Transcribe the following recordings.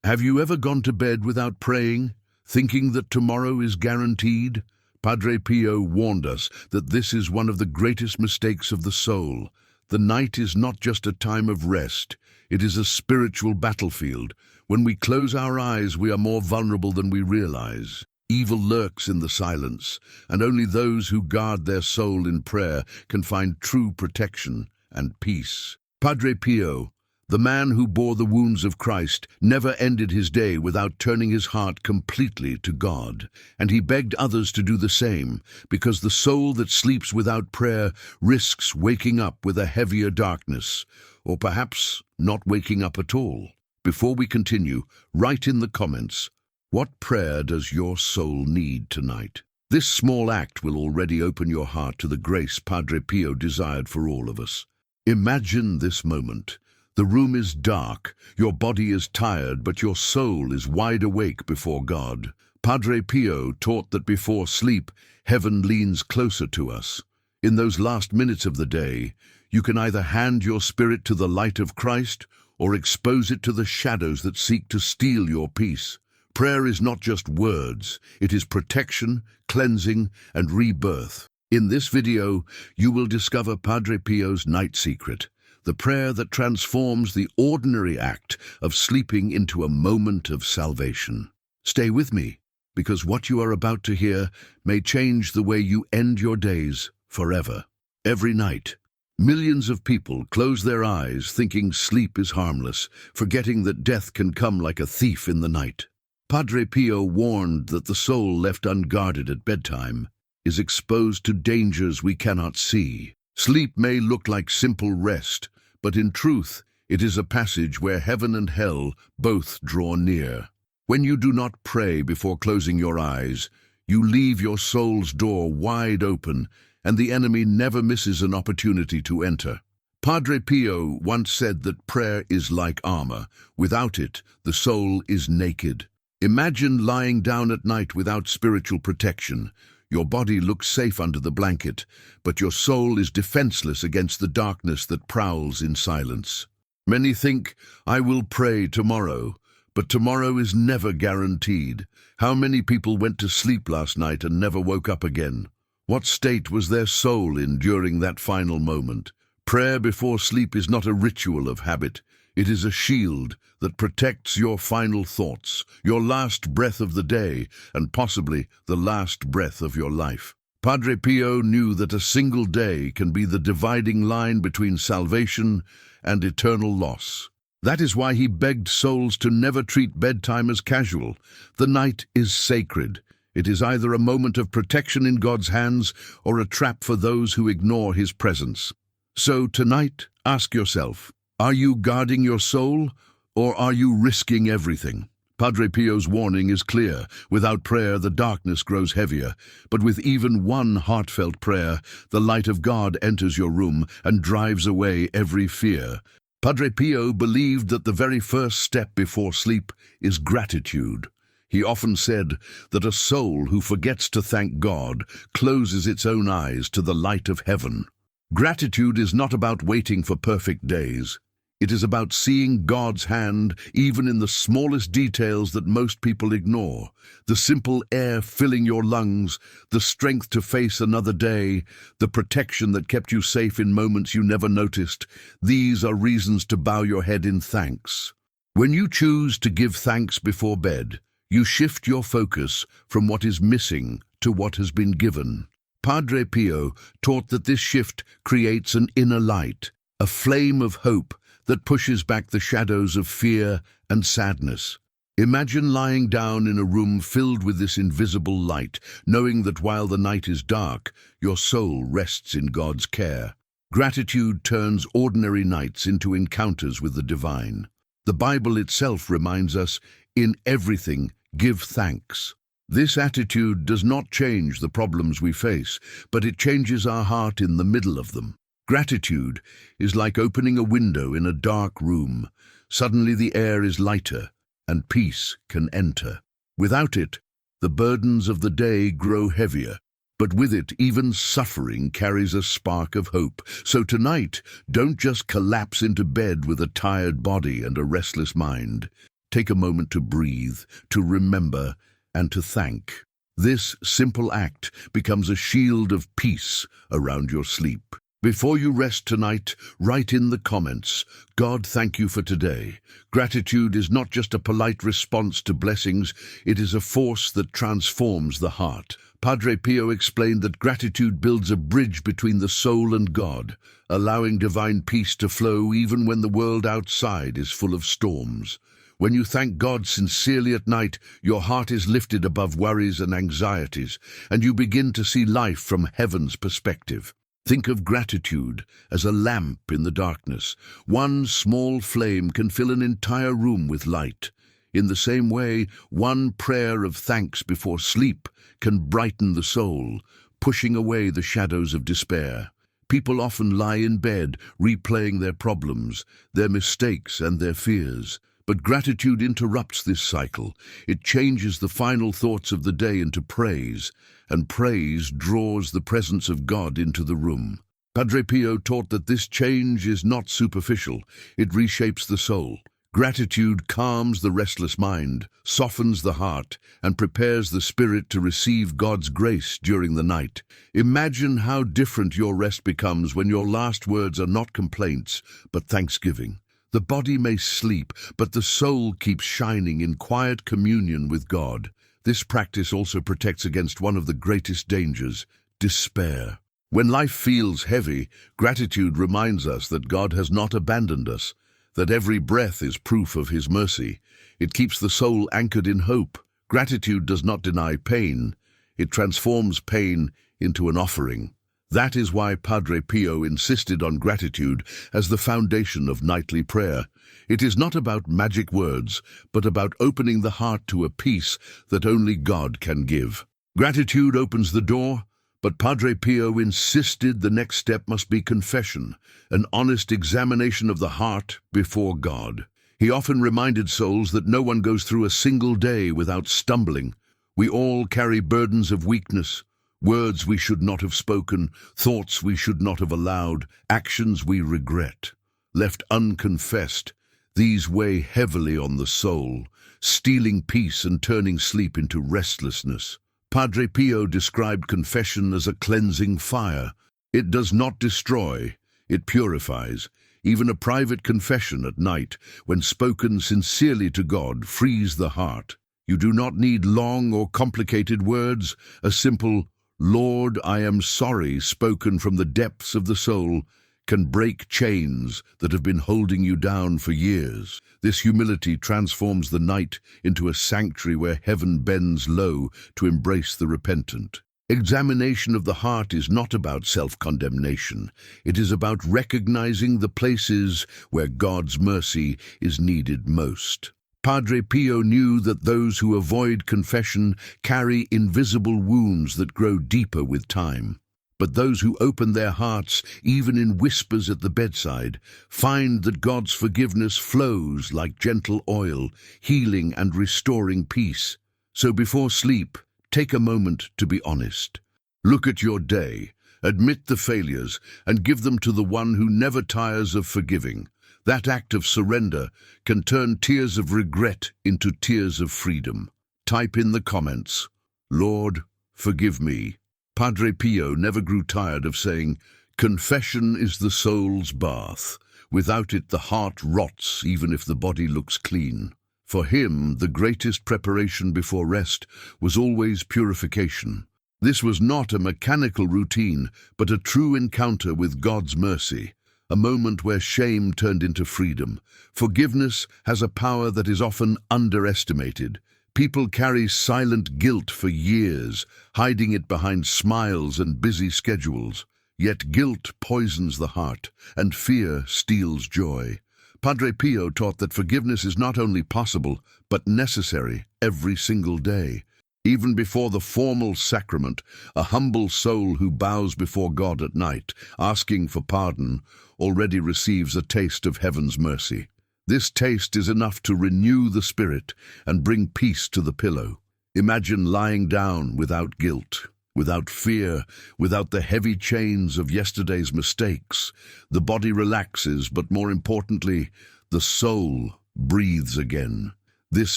Have you ever gone to bed without praying, thinking that tomorrow is guaranteed? Padre Pio warned us that this is one of the greatest mistakes of the soul. The night is not just a time of rest, it is a spiritual battlefield. When we close our eyes, we are more vulnerable than we realize. Evil lurks in the silence, and only those who guard their soul in prayer can find true protection and peace. Padre Pio, the man who bore the wounds of Christ, never ended his day without turning his heart completely to God, and he begged others to do the same, because the soul that sleeps without prayer risks waking up with a heavier darkness, or perhaps not waking up at all. Before we continue, write in the comments, what prayer does your soul need tonight? This small act will already open your heart to the grace Padre Pio desired for all of us. Imagine this moment. The room is dark, your body is tired, but your soul is wide awake before God. Padre Pio taught that before sleep, heaven leans closer to us. In those last minutes of the day, you can either hand your spirit to the light of Christ or expose it to the shadows that seek to steal your peace. Prayer is not just words, it is protection, cleansing, and rebirth. In this video, you will discover Padre Pio's night secret, the prayer that transforms the ordinary act of sleeping into a moment of salvation. Stay with me, because what you are about to hear may change the way you end your days forever. Every night, millions of people close their eyes thinking sleep is harmless, forgetting that death can come like a thief in the night. Padre Pio warned that the soul left unguarded at bedtime is exposed to dangers we cannot see. Sleep may look like simple rest, but in truth, it is a passage where heaven and hell both draw near. When you do not pray before closing your eyes, you leave your soul's door wide open, and the enemy never misses an opportunity to enter. Padre Pio once said that prayer is like armor. Without it, the soul is naked. Imagine lying down at night without spiritual protection. Your body looks safe under the blanket, but your soul is defenseless against the darkness that prowls in silence. Many think, I will pray tomorrow, but tomorrow is never guaranteed. How many people went to sleep last night and never woke up again? What state was their soul in during that final moment? Prayer before sleep is not a ritual of habit. It is a shield that protects your final thoughts, your last breath of the day, and possibly the last breath of your life. Padre Pio knew that a single day can be the dividing line between salvation and eternal loss. That is why he begged souls to never treat bedtime as casual. The night is sacred. It is either a moment of protection in God's hands or a trap for those who ignore his presence. So tonight, ask yourself, are you guarding your soul, or are you risking everything? Padre Pio's warning is clear. Without prayer, the darkness grows heavier. But with even one heartfelt prayer, the light of God enters your room and drives away every fear. Padre Pio believed that the very first step before sleep is gratitude. He often said that a soul who forgets to thank God closes its own eyes to the light of heaven. Gratitude is not about waiting for perfect days. It is about seeing God's hand even in the smallest details that most people ignore. The simple air filling your lungs, the strength to face another day, the protection that kept you safe in moments you never noticed. These are reasons to bow your head in thanks. When you choose to give thanks before bed, you shift your focus from what is missing to what has been given. Padre Pio taught that this shift creates an inner light, a flame of hope that pushes back the shadows of fear and sadness. Imagine lying down in a room filled with this invisible light, knowing that while the night is dark, your soul rests in God's care. Gratitude turns ordinary nights into encounters with the divine. The Bible itself reminds us, in everything, give thanks. This attitude does not change the problems we face, but it changes our heart in the middle of them. Gratitude is like opening a window in a dark room. Suddenly the air is lighter, and peace can enter. Without it, the burdens of the day grow heavier, but with it, even suffering carries a spark of hope. So tonight, don't just collapse into bed with a tired body and a restless mind. take a moment to breathe, to remember, and to thank. This simple act becomes a shield of peace around your sleep. Before you rest tonight, write in the comments, "God, thank you for today." Gratitude is not just a polite response to blessings, it is a force that transforms the heart. Padre Pio explained that gratitude builds a bridge between the soul and God, allowing divine peace to flow even when the world outside is full of storms. When you thank God sincerely at night, your heart is lifted above worries and anxieties, and you begin to see life from heaven's perspective. Think of gratitude as a lamp in the darkness. One small flame can fill an entire room with light. In the same way, one prayer of thanks before sleep can brighten the soul, pushing away the shadows of despair. People often lie in bed, replaying their problems, their mistakes, and their fears. But gratitude interrupts this cycle. It changes the final thoughts of the day into praise, and praise draws the presence of God into the room. Padre Pio taught that this change is not superficial, it reshapes the soul. Gratitude calms the restless mind, softens the heart, and prepares the spirit to receive God's grace during the night. Imagine how different your rest becomes when your last words are not complaints, but thanksgiving. The body may sleep, but the soul keeps shining in quiet communion with God. This practice also protects against one of the greatest dangers, despair. When life feels heavy, gratitude reminds us that God has not abandoned us, that every breath is proof of His mercy. It keeps the soul anchored in hope. Gratitude does not deny pain. It transforms pain into an offering. That is why Padre Pio insisted on gratitude as the foundation of nightly prayer. It is not about magic words, but about opening the heart to a peace that only God can give. Gratitude opens the door, but Padre Pio insisted the next step must be confession, an honest examination of the heart before God. He often reminded souls that no one goes through a single day without stumbling. We all carry burdens of weakness, words we should not have spoken, thoughts we should not have allowed, actions we regret. Left unconfessed, these weigh heavily on the soul, stealing peace and turning sleep into restlessness. Padre Pio described confession as a cleansing fire. It does not destroy, it purifies. Even a private confession at night, when spoken sincerely to God, frees the heart. You do not need long or complicated words. A simple, "Lord, I am sorry," spoken from the depths of the soul, can break chains that have been holding you down for years. This humility transforms the night into a sanctuary where heaven bends low to embrace the repentant. Examination of the heart is not about self-condemnation. It is about recognizing the places where God's mercy is needed most. Padre Pio knew that those who avoid confession carry invisible wounds that grow deeper with time. But those who open their hearts, even in whispers at the bedside, find that God's forgiveness flows like gentle oil, healing and restoring peace. So before sleep, take a moment to be honest. Look at your day, admit the failures, and give them to the one who never tires of forgiving. That act of surrender can turn tears of regret into tears of freedom. Type in the comments, "Lord, forgive me." Padre Pio never grew tired of saying, "Confession is the soul's bath. Without it, the heart rots, even if the body looks clean." For him, the greatest preparation before rest was always purification. This was not a mechanical routine, but a true encounter with God's mercy, a moment where shame turned into freedom. Forgiveness has a power that is often underestimated. People carry silent guilt for years, hiding it behind smiles and busy schedules. Yet guilt poisons the heart, and fear steals joy. Padre Pio taught that forgiveness is not only possible, but necessary every single day. Even before the formal sacrament, a humble soul who bows before God at night, asking for pardon, already receives a taste of heaven's mercy. This taste is enough to renew the spirit and bring peace to the pillow. Imagine lying down without guilt, without fear, without the heavy chains of yesterday's mistakes. The body relaxes, but more importantly, the soul breathes again. This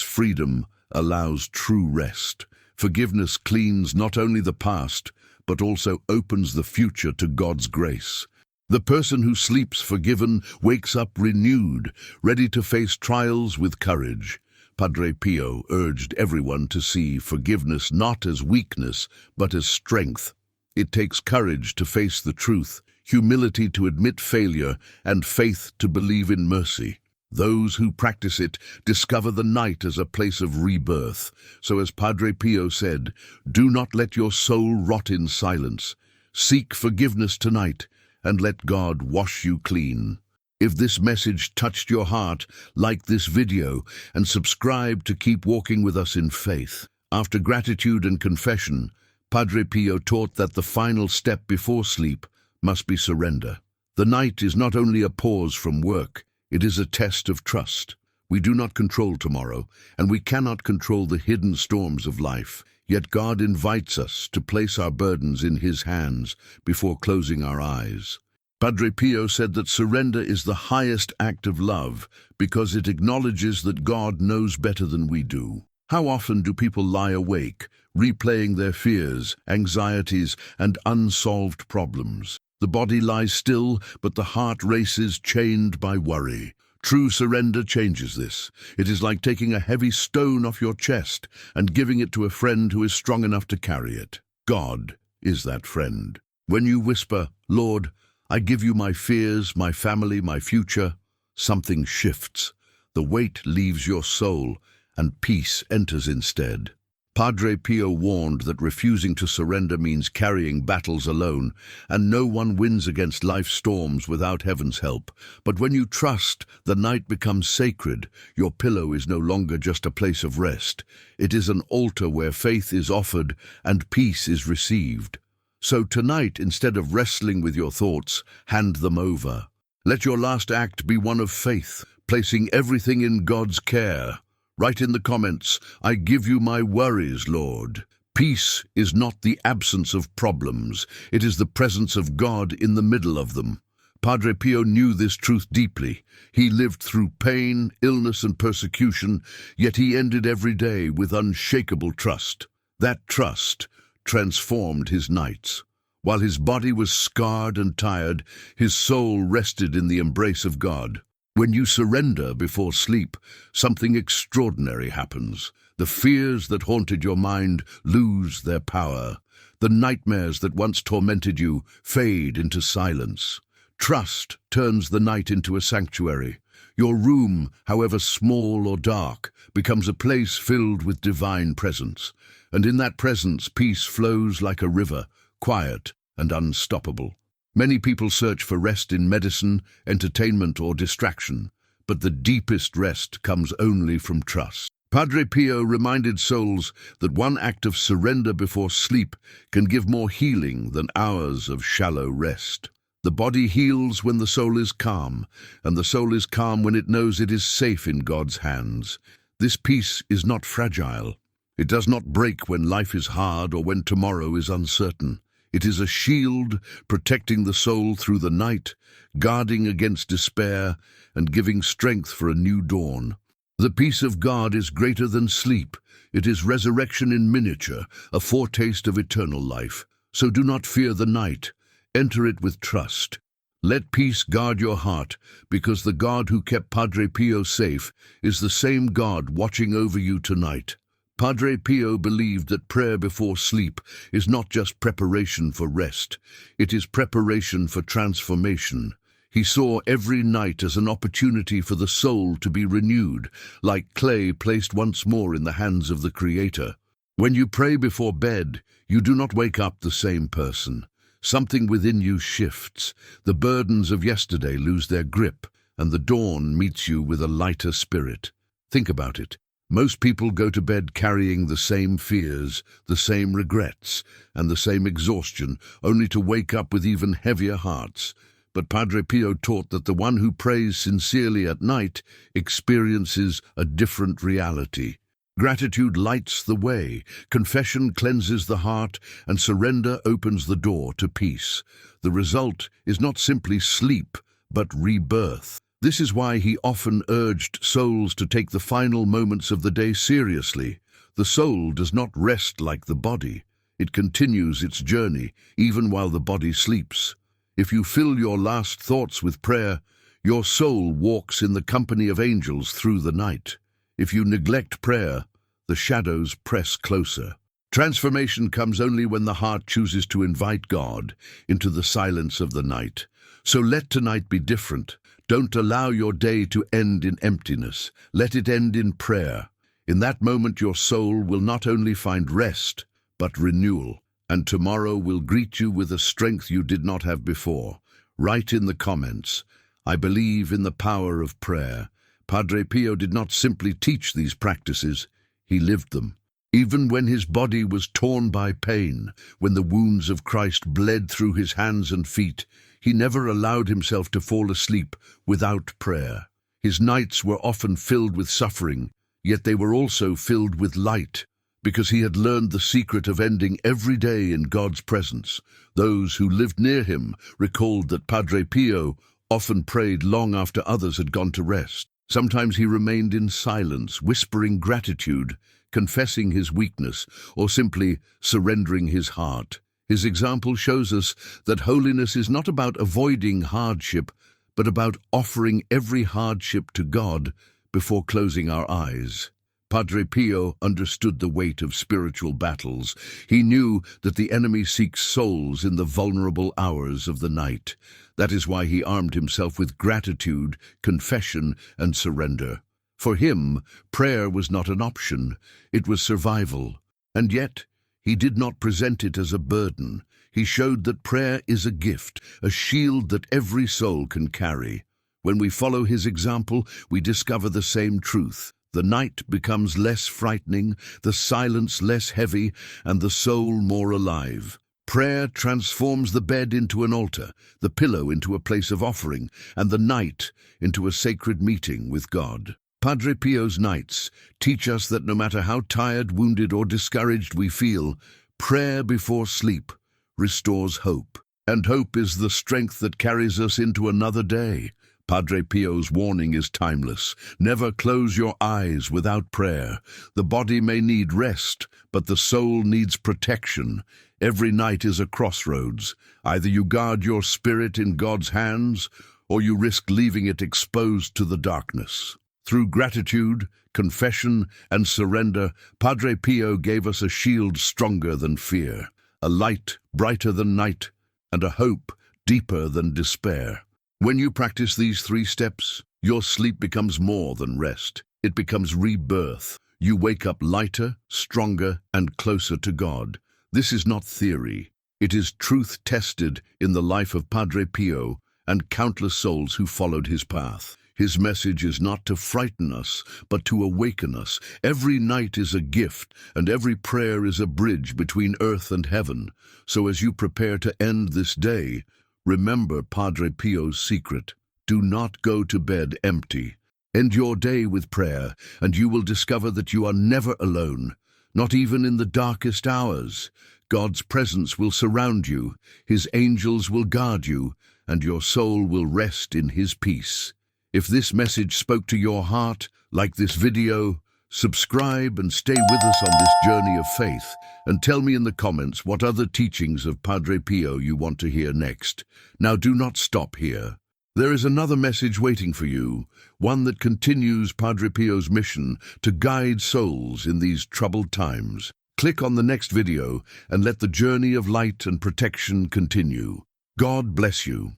freedom allows true rest. Forgiveness cleans not only the past, but also opens the future to God's grace. The person who sleeps forgiven wakes up renewed, ready to face trials with courage. Padre Pio urged everyone to see forgiveness not as weakness, but as strength. It takes courage to face the truth, humility to admit failure, and faith to believe in mercy. Those who practice it discover the night as a place of rebirth. So as Padre Pio said, do not let your soul rot in silence. Seek forgiveness tonight and let God wash you clean. If this message touched your heart, like this video and subscribe to keep walking with us in faith. After gratitude and confession, Padre Pio taught that the final step before sleep must be surrender. The night is not only a pause from work, it is a test of trust. We do not control tomorrow, and we cannot control the hidden storms of life. Yet God invites us to place our burdens in His hands before closing our eyes. Padre Pio said that surrender is the highest act of love because it acknowledges that God knows better than we do. How often do people lie awake, replaying their fears, anxieties, and unsolved problems? The body lies still, but the heart races, chained by worry. True surrender changes this. It is like taking a heavy stone off your chest and giving it to a friend who is strong enough to carry it. God is that friend. When you whisper, Lord, I give you my fears, my family, my future, something shifts. The weight leaves your soul, and peace enters instead. Padre Pio warned that refusing to surrender means carrying battles alone, and no one wins against life's storms without heaven's help. But when you trust, the night becomes sacred. Your pillow is no longer just a place of rest. It is an altar where faith is offered and peace is received. So tonight, instead of wrestling with your thoughts, hand them over. Let your last act be one of faith, placing everything in God's care. Write in the comments, I give you my worries, Lord. Peace is not the absence of problems. It is the presence of God in the middle of them. Padre Pio knew this truth deeply. He lived through pain, illness, and persecution, yet he ended every day with unshakable trust. That trust transformed his nights. While his body was scarred and tired, his soul rested in the embrace of God. When you surrender before sleep, something extraordinary happens. The fears that haunted your mind lose their power. The nightmares that once tormented you fade into silence. Trust turns the night into a sanctuary. Your room, however small or dark, becomes a place filled with divine presence. And in that presence, peace flows like a river, quiet and unstoppable. Many people search for rest in medicine, entertainment, or distraction, but the deepest rest comes only from trust. Padre Pio reminded souls that one act of surrender before sleep can give more healing than hours of shallow rest. The body heals when the soul is calm, and the soul is calm when it knows it is safe in God's hands. This peace is not fragile. It does not break when life is hard or when tomorrow is uncertain. It is a shield protecting the soul through the night, guarding against despair, and giving strength for a new dawn. The peace of God is greater than sleep. It is resurrection in miniature, a foretaste of eternal life. So do not fear the night. Enter it with trust. Let peace guard your heart, because the God who kept Padre Pio safe is the same God watching over you tonight. Padre Pio believed that prayer before sleep is not just preparation for rest, it is preparation for transformation. He saw every night as an opportunity for the soul to be renewed, like clay placed once more in the hands of the Creator. When you pray before bed, you do not wake up the same person. Something within you shifts. The burdens of yesterday lose their grip, and the dawn meets you with a lighter spirit. Think about it. Most people go to bed carrying the same fears, the same regrets, and the same exhaustion, only to wake up with even heavier hearts. But Padre Pio taught that the one who prays sincerely at night experiences a different reality. Gratitude lights the way, confession cleanses the heart, and surrender opens the door to peace. The result is not simply sleep, but rebirth. This is why he often urged souls to take the final moments of the day seriously. The soul does not rest like the body. It continues its journey, even while the body sleeps. If you fill your last thoughts with prayer, your soul walks in the company of angels through the night. If you neglect prayer, the shadows press closer. Transformation comes only when the heart chooses to invite God into the silence of the night. So let tonight be different. Don't allow your day to end in emptiness. Let it end in prayer. In that moment, your soul will not only find rest, but renewal. And tomorrow will greet you with a strength you did not have before. Write in the comments, "I believe in the power of prayer." Padre Pio did not simply teach these practices, he lived them. Even when his body was torn by pain, when the wounds of Christ bled through his hands and feet, he never allowed himself to fall asleep without prayer. His nights were often filled with suffering, yet they were also filled with light, because he had learned the secret of ending every day in God's presence. Those who lived near him recalled that Padre Pio often prayed long after others had gone to rest. Sometimes he remained in silence, whispering gratitude, confessing his weakness, or simply surrendering his heart. His example shows us that holiness is not about avoiding hardship, but about offering every hardship to God before closing our eyes. Padre Pio understood the weight of spiritual battles. He knew that the enemy seeks souls in the vulnerable hours of the night. That is why he armed himself with gratitude, confession, and surrender. For him, prayer was not an option, it was survival. And yet, he did not present it as a burden. He showed that prayer is a gift, a shield that every soul can carry. When we follow his example, we discover the same truth. The night becomes less frightening, the silence less heavy, and the soul more alive. Prayer transforms the bed into an altar, the pillow into a place of offering, and the night into a sacred meeting with God. Padre Pio's nights teach us that no matter how tired, wounded, or discouraged we feel, prayer before sleep restores hope. And hope is the strength that carries us into another day. Padre Pio's warning is timeless. Never close your eyes without prayer. The body may need rest, but the soul needs protection. Every night is a crossroads. Either you guard your spirit in God's hands, or you risk leaving it exposed to the darkness. Through gratitude, confession, and surrender, Padre Pio gave us a shield stronger than fear, a light brighter than night, and a hope deeper than despair. When you practice these 3 steps, your sleep becomes more than rest. It becomes rebirth. You wake up lighter, stronger, and closer to God. This is not theory. It is truth tested in the life of Padre Pio and countless souls who followed his path. His message is not to frighten us, but to awaken us. Every night is a gift, and every prayer is a bridge between earth and heaven. So as you prepare to end this day, remember Padre Pio's secret. Do not go to bed empty. End your day with prayer, and you will discover that you are never alone, not even in the darkest hours. God's presence will surround you, his angels will guard you, and your soul will rest in his peace. If this message spoke to your heart, like this video, subscribe and stay with us on this journey of faith, and tell me in the comments what other teachings of Padre Pio you want to hear next. Now do not stop here. There is another message waiting for you, one that continues Padre Pio's mission to guide souls in these troubled times. Click on the next video and let the journey of light and protection continue. God bless you.